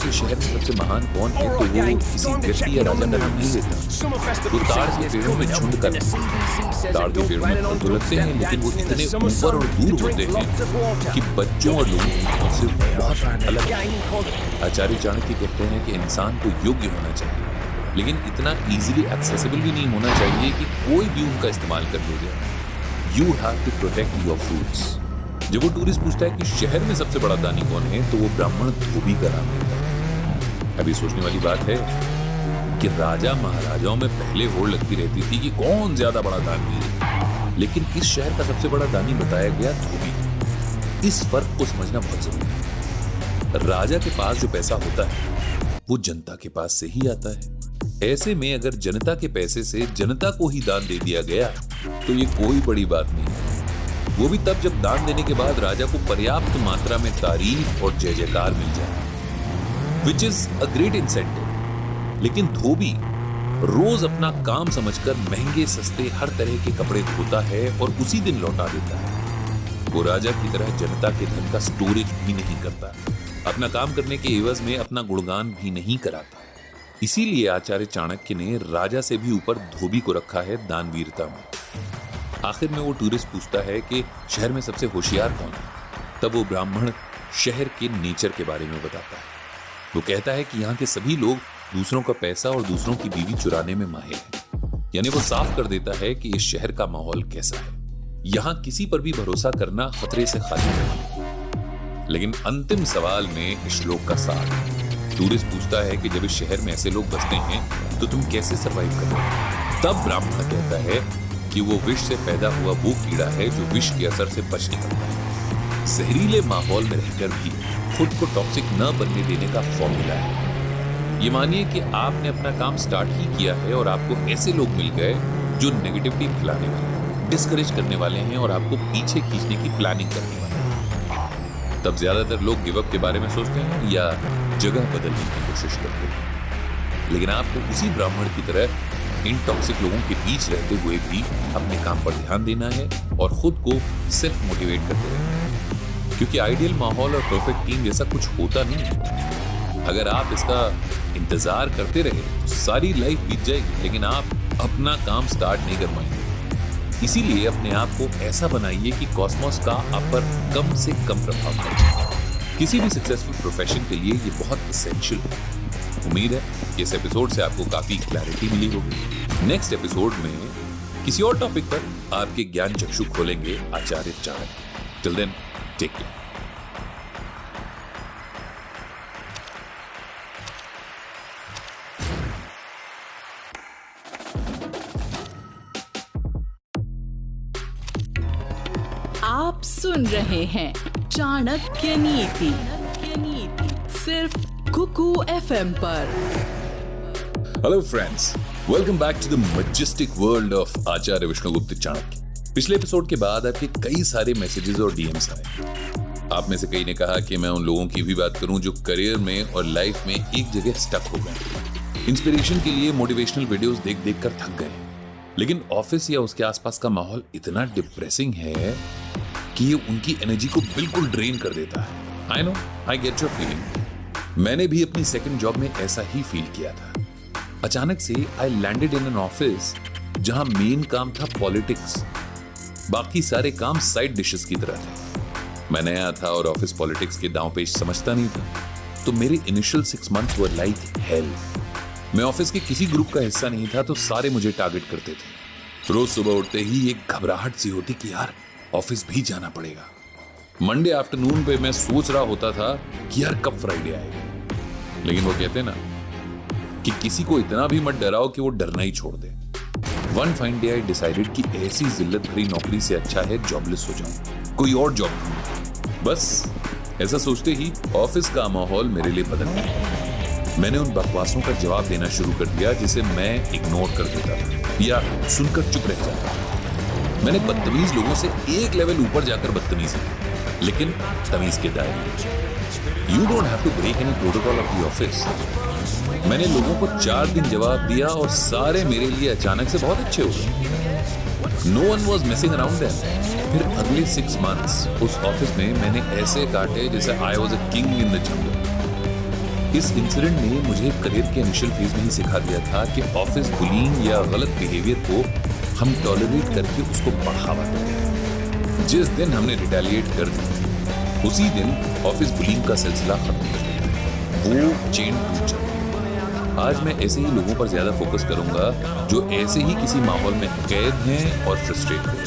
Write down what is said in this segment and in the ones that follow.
कि शहर में सबसे महान कौन है तो वो किसी व्यक्ति या राजा का नाम नहीं लेता। वो ताड़ के पेड़ों में झुंड कर ताड़ के पेड़ों में फल तो लगते हैं, लेकिन वो इतने ऊपर और दूर होते हैं कि बच्चों और लोगों की आंखों से बहुत अलग है। आचार्य चाणक्य कहते हैं कि इंसान को योग्य होना चाहिए, लेकिन इतना इजीली एक्सेसिबल भी नहीं होना चाहिए कि कोई भी उनका इस्तेमाल कर ले जाए। You have to protect your fruits. जब वो टूरिस्ट पूछता है कि शहर में सबसे बड़ा दानी कौन है तो वो ब्राह्मण धोबी का नाम लेता है। अभी सोचने वाली बात है कि राजा महाराजाओं में पहले होड़ लगती रहती थी कि कौन ज्यादा बड़ा दानी है, लेकिन इस शहर का सबसे बड़ा दानी बताया गया धोबी। इस फर्क को समझना बहुत जरूरी है। राजा के पास जो पैसा होता है वो जनता के पास से ही आता है। ऐसे में अगर जनता के पैसे से जनता को ही दान दे दिया गया तो ये कोई बड़ी बात नहीं है। वो भी तब जब दान देने के बाद राजा को पर्याप्त मात्रा में तारीफ और जय जयकार मिल जाए, which is a great incentive. लेकिन धोबी रोज अपना काम समझकर महंगे सस्ते हर तरह के कपड़े धोता है और उसी दिन लौटा देता है। वो राजा की तरह जनता के धन का स्टोरेज भी नहीं करता, अपना काम करने के एवज में अपना गुणगान भी नहीं कराता। इसीलिए आचार्य चाणक्य ने राजा से भी ऊपर धोबी को रखा है दानवीरता में। आखिर में वो टूरिस्ट पूछता है कि शहर में सबसे होशियार कौन है, तब वो ब्राह्मण शहर के नेचर के बारे में बताता है। वो कहता है कि यहाँ के सभी लोग दूसरों का पैसा और दूसरों की बीवी चुराने में माहिर हैं। यानी वो साफ कर देता है कि इस शहर का माहौल कैसा है। यहाँ किसी पर भी भरोसा करना खतरे से खाली नहीं। लेकिन अंतिम सवाल में इस श्लोक का सार है। टूरिस्ट पूछता है कि जब इस शहर में ऐसे लोग बसते हैं तो तुम कैसे सरवाइव करोगे? तब ब्राह्मण कहता है कि वो विष से पैदा हुआ वो कीड़ा है जो विष के असर से बच निकलता है। जहरीले माहौल में रहकर भी खुद को टॉक्सिक न बनने देने का फॉर्मूला है। ये मानिए कि आपने अपना काम स्टार्ट ही किया है और आपको ऐसे लोग मिल गए जो नेगेटिविटी फैलाने वाले, डिस्करेज करने वाले हैं और आपको पीछे खींचने की प्लानिंग करने वाले हैं। तब ज्यादातर लोग गिव अप के बारे में सोचते हैं या जगह बदलने की कोशिश करते हैं। लेकिन आपको उसी ब्राह्मण की तरह इन टॉक्सिक लोगों के बीच रहते हुए भी अपने काम पर ध्यान देना है और खुद को सेल्फ मोटिवेट करते रहना है, क्योंकि आइडियल माहौल और परफेक्ट टीम जैसा कुछ होता नहीं है। अगर आप इसका इंतजार करते रहे तो सारी लाइफ बीत जाएगी, लेकिन आप अपना काम स्टार्ट नहीं कर पाएंगे। इसीलिए अपने आप को ऐसा बनाइए कि कॉस्मोस का आप पर कम से कम प्रभाव पड़े। किसी भी सक्सेसफुल प्रोफेशन के लिए ये बहुत एसेंशियल है। उम्मीद है कि इस एपिसोड से आपको काफी क्लैरिटी मिली होगी। नेक्स्ट एपिसोड में किसी और टॉपिक पर आपके ज्ञान चक्षु खोलेंगे Acharya Chanakya. Till then, take care. आप सुन रहे हैं चाणक्य नीति सिर्फ कुकू FM पर। Hello friends, welcome back to the majestic world of Acharya Vishnugupta Chanakya. पिछले एपिसोड के बाद आपके कई सारे मैसेजेस और डीएम्स आए। आप में से कई ने कहा कि मैं उन लोगों की भी बात करूं जो करियर में और लाइफ में एक जगह स्टक हो गए, इंस्पिरेशन के लिए मोटिवेशनल वीडियोस देख देख कर थक गए, लेकिन ऑफिस या उसके आसपास का माहौल इतना डिप्रेसिंग है कि ये उनकी एनर्जी को बिल्कुल ड्रेन कर देता है। I know, I get your feeling. मैंने भी अपनी सेकंड जॉब में ऐसा ही फील किया था। अचानक से I landed in an office जहां मेन काम था पॉलिटिक्स, बाकी सारे काम साइड डिशेस की तरह थे। मैं नया था और ऑफिस पॉलिटिक्स के दांव पेच समझता नहीं था, तो मेरे initial 6 months were like hell. मैं ऑफिस के किसी ग्रुप का हिस्सा नहीं था तो सारे मुझे टारगेट करते थे। रोज सुबह उठते ही एक घबराहट सी होती कि यार ऑफिस भी जाना पड़ेगा। मंडे आफ्टरनून पे मैं सोच रहा होता था कि यार कब फ्राइडे आएगा, लेकिन वो कहते ना कि किसी को इतना भी मत डराओ कि वो डरना ही छोड़ दे। One fine day I decided कि ऐसी जिल्लत भरी नौकरी से अच्छा है जॉबलेस हो जाऊं, कोई और जॉब ढूंढूं। बस ऐसा सोचते ही ऑफिस का माहौल मेरे लिए बदल गया। मैंने उन बकवासों का जवाब देना शुरू कर दिया जिसे मैं इग्नोर कर देता था या सुनकर चुप रह जाता था। मैंने बदतमीज लोगों से एक लेवल ऊपर जाकर बदतमीजी की, लेकिन तमीज के दायरे में। You don't have to break any protocol of the office. मैंने लोगों को 4 दिन जवाब दिया और सारे मेरे लिए अचानक से बहुत अच्छे हो गए। No one was messing around them. फिर अगले 6 months उस ऑफिस में मैंने ऐसे काटे जैसे I was a king in the jungle. इस इंसिडेंट ने मुझे करियर के इनिशियल फेज में ही सिखा दिया था कि ऑफिस बुलिंग या गलत बिहेवियर को हम टॉलरेट करके उसको बढ़ावा देते हैं। जिस दिन हमने रिटेलिएट कर दिया उसी दिन ऑफिस बुलिंग का सिलसिला खत्म हो जाता है, वो चेन टूट जाती है। आज मैं ऐसे ही लोगों पर ज्यादा फोकस करूंगा जो ऐसे ही किसी माहौल में कैद हैं और फ्रस्ट्रेट हैं।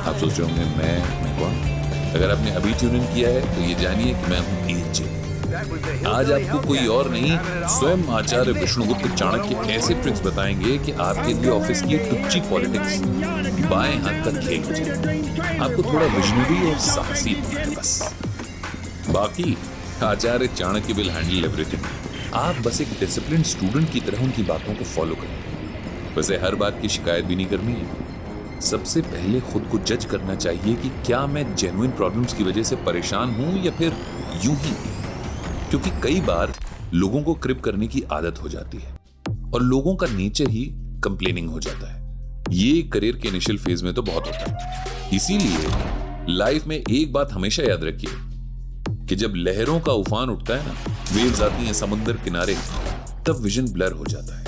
आप सोच रहे होंगे मैं कौन? अगर आपने अभी ट्यून इन किया है तो ये जानिए कि मैं हूं एजे। आज आपको कोई और नहीं, स्वयं आचार्य विष्णुगुप्त चाणक्य ऐसे ट्रिक्स बताएंगे कि आपके लिए ऑफिस की टुच्ची पॉलिटिक्स बाएं हाथ का खेल हो जाए। आपको थोड़ा विजनरी और साहसी होना है बस, बाकी आचार्य चाणक्य विल हैंडल एवरीथिंग। आप बस एक डिसिप्लिन स्टूडेंट की तरह उनकी बातों को फॉलो करें। वैसे हर बात की शिकायत भी नहीं करनी है। सबसे पहले खुद को जज करना चाहिए कि क्या मैं जेन्युइन प्रॉब्लम्स की वजह से परेशान हूं या फिर यूं ही, क्योंकि कई बार लोगों को क्रिप करने की आदत हो जाती है और लोगों का नेचर ही कंप्लेनिंग हो जाता है। ये करियर के इनिशियल फेज में तो बहुत होता है। इसीलिए लाइफ में एक बात हमेशा याद रखिए कि जब लहरों का उफान उठता है ना, वेव्स आती हैं समुद्र किनारे, तब विजन ब्लर हो जाता है।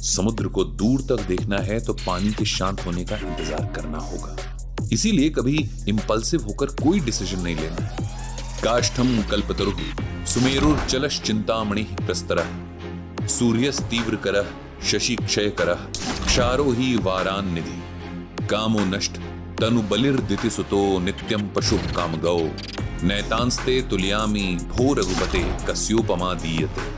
समुद्र को दूर तक देखना है तो पानी के शांत होने का इंतजार करना होगा। इसीलिए कभी इंपल्सिव होकर कोई डिसीजन नहीं लेना है। काष्ठम कल्पतरुः सुमेरुर्चलश् चिंतामणिः प्रस्तरः सूर्यस् तीव्रकरः शशि क्षयकरः क्षारो हि वारान्निधि कामो नष्ट तनु बलिर्दिति सुतो नित्यं पशुः कामगौ नैतांस्ते तुल्यामी भो रघुपते कस्योपमा दीयते।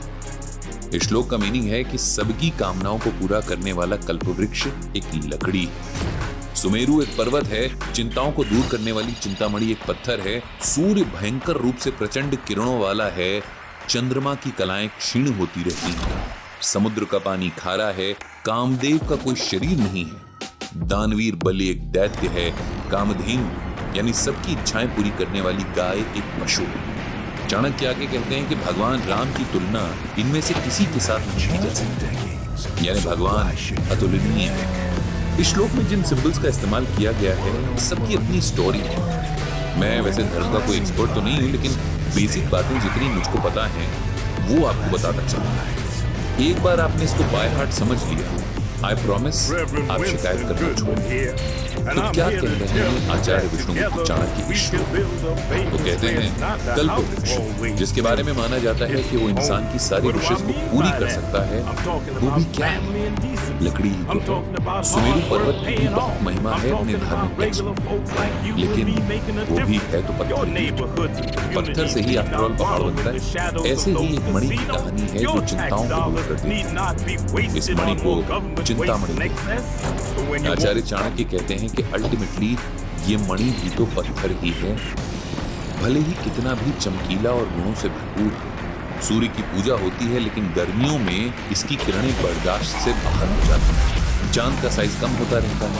इस श्लोक का मीनिंग है कि सबकी कामनाओं को पूरा करने वाला कल्पवृक्ष एक लकड़ी है, सुमेरु एक पर्वत है, चिंताओं को दूर करने वाली चिंतामणि एक पत्थर है, सूर्य भयंकर रूप से प्रचंड किरणों वाला है, चंद्रमा की कलाएं क्षीण होती रहती हैं, समुद्र का पानी खारा है, कामदेव का कोई शरीर नहीं है, दानवीर बलि एक दैत्य है, कामधेनु यानी सबकी इच्छाएं पूरी करने वाली गाय एक पशु है। चाणक्य आगे कहते हैं कि भगवान राम की तुलना इनमें से किसी के साथ नहीं की जा सकती, यानी भगवान अतुलनीय है। इस श्लोक में जिन सिंबल्स का इस्तेमाल किया गया है सबकी अपनी स्टोरी है। मैं वैसे धर्म का कोई एक्सपर्ट तो नहीं हूं, लेकिन बेसिक बातें जितनी मुझको पता है वो आपको बताता चलूंगा। एक बार आपने इसको बाय हार्ट समझ लिया, आई प्रॉमिस आप शिकायत करना छोड़। तो क्या कहते हैं आचार्य विष्णुगुप्त चाणक्य इस श्लोक? तो कहते हैं कल्पवृक्ष, जिसके बारे में माना जाता है कि वो इंसान की सारी विशेष को पूरी कर सकता है, वो भी क्या है? लकड़ी ही तो है। सुमेरु पर्वत की भी बहुत महिमा है अपने धार्मिक टेक्स्ट में, लेकिन वो भी है तो पत्थर ही। पत्थर से ही आफ्टर ऑल पहाड़ बनता है। ऐसे ही एक मणि की कहानी है जो चिंताओं को दूर कर देती है। इस मणि को चिंतामणि। आचार्य चाणक्य कहते हैं कि अल्टीमेटली ये मणि भी तो पत्थर ही है, भले ही कितना भी चमकीला और गुणों से भरपूर है। सूर्य की पूजा होती है लेकिन गर्मियों में इसकी किरणें बर्दाश्त से बाहर हो जाती हैं। चांद का साइज कम होता रहता है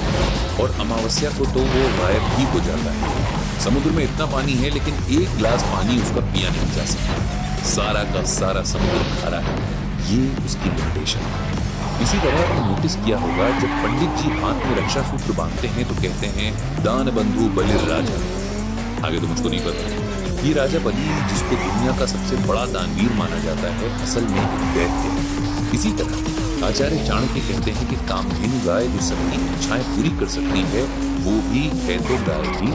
और अमावस्या को तो वो गायब ही हो जाता है। समुद्र में इतना पानी है लेकिन एक गिलास पानी उसका पिया नहीं जा सकता। सारा का सारा समुद्र खारा है, ये उसकी लिमिटेशन है। इसी तरह आपने नोटिस किया होगा जब पंडित जी हाथ में रक्षा सूत्र बांधते हैं तो कहते हैं दान बंधु बलिर राजा। आगे तो मुझको नहीं पता। ये राजा बलि जिसको दुनिया का सबसे बड़ा दानवीर माना जाता है, असल में दैत्य है। इसी तरह आचार्य चाणक्य कहते हैं कि कामधेनु गाय जो सबकी इच्छाएं पूरी कर सकती है, वो भी है तो गाय ही।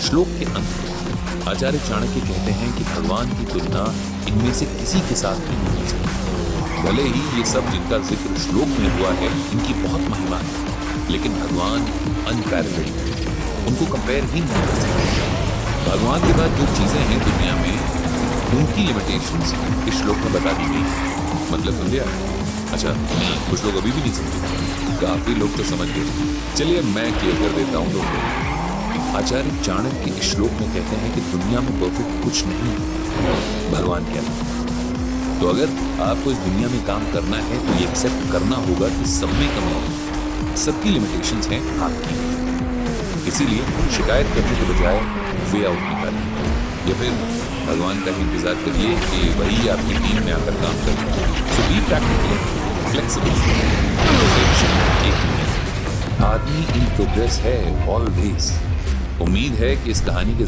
श्लोक के अंत में आचार्य चाणक्य कहते हैं कि भगवान की तुलना इनमें से किसी के साथ नहीं हो सकती। भले ही ये सब जिनका जिक्र श्लोक में हुआ है इनकी बहुत महिमा है, लेकिन भगवान अनपैरेलल्ड है, उनको कंपेयर ही नहीं कर सकते। भगवान के बाद जो चीजें हैं दुनिया में उनकी लिमिटेशंस इस श्लोक में बता दी गई। मतलब समझे? अच्छा नहीं, कुछ लोग अभी भी नहीं समझे, काफी लोग तो समझ गए। चलिए मैं क्लियर कर देता हूँ लोगों। आचार्य चाणक्य इस श्लोक में कहते हैं कि दुनिया में परफेक्ट कुछ नहीं है, भगवान के अलावा। तो अगर आपको इस दुनिया में काम करना है तो ये एक्सेप्ट करना होगा कि सब में कमी है, सबकी लिमिटेशंस हैं, आपकी। इसीलिए शिकायत करने के बजाय वे आउट निकालें, या फिर भगवान का ही इंतजार करिए कि वही आपकी टीम में आकर काम करें। सो बी प्रैक्टिकल, फ्लेक्सिबल, आदमी इन प्रोग्रेस है ऑलवेज। उम्मीद है कि इस कहानी के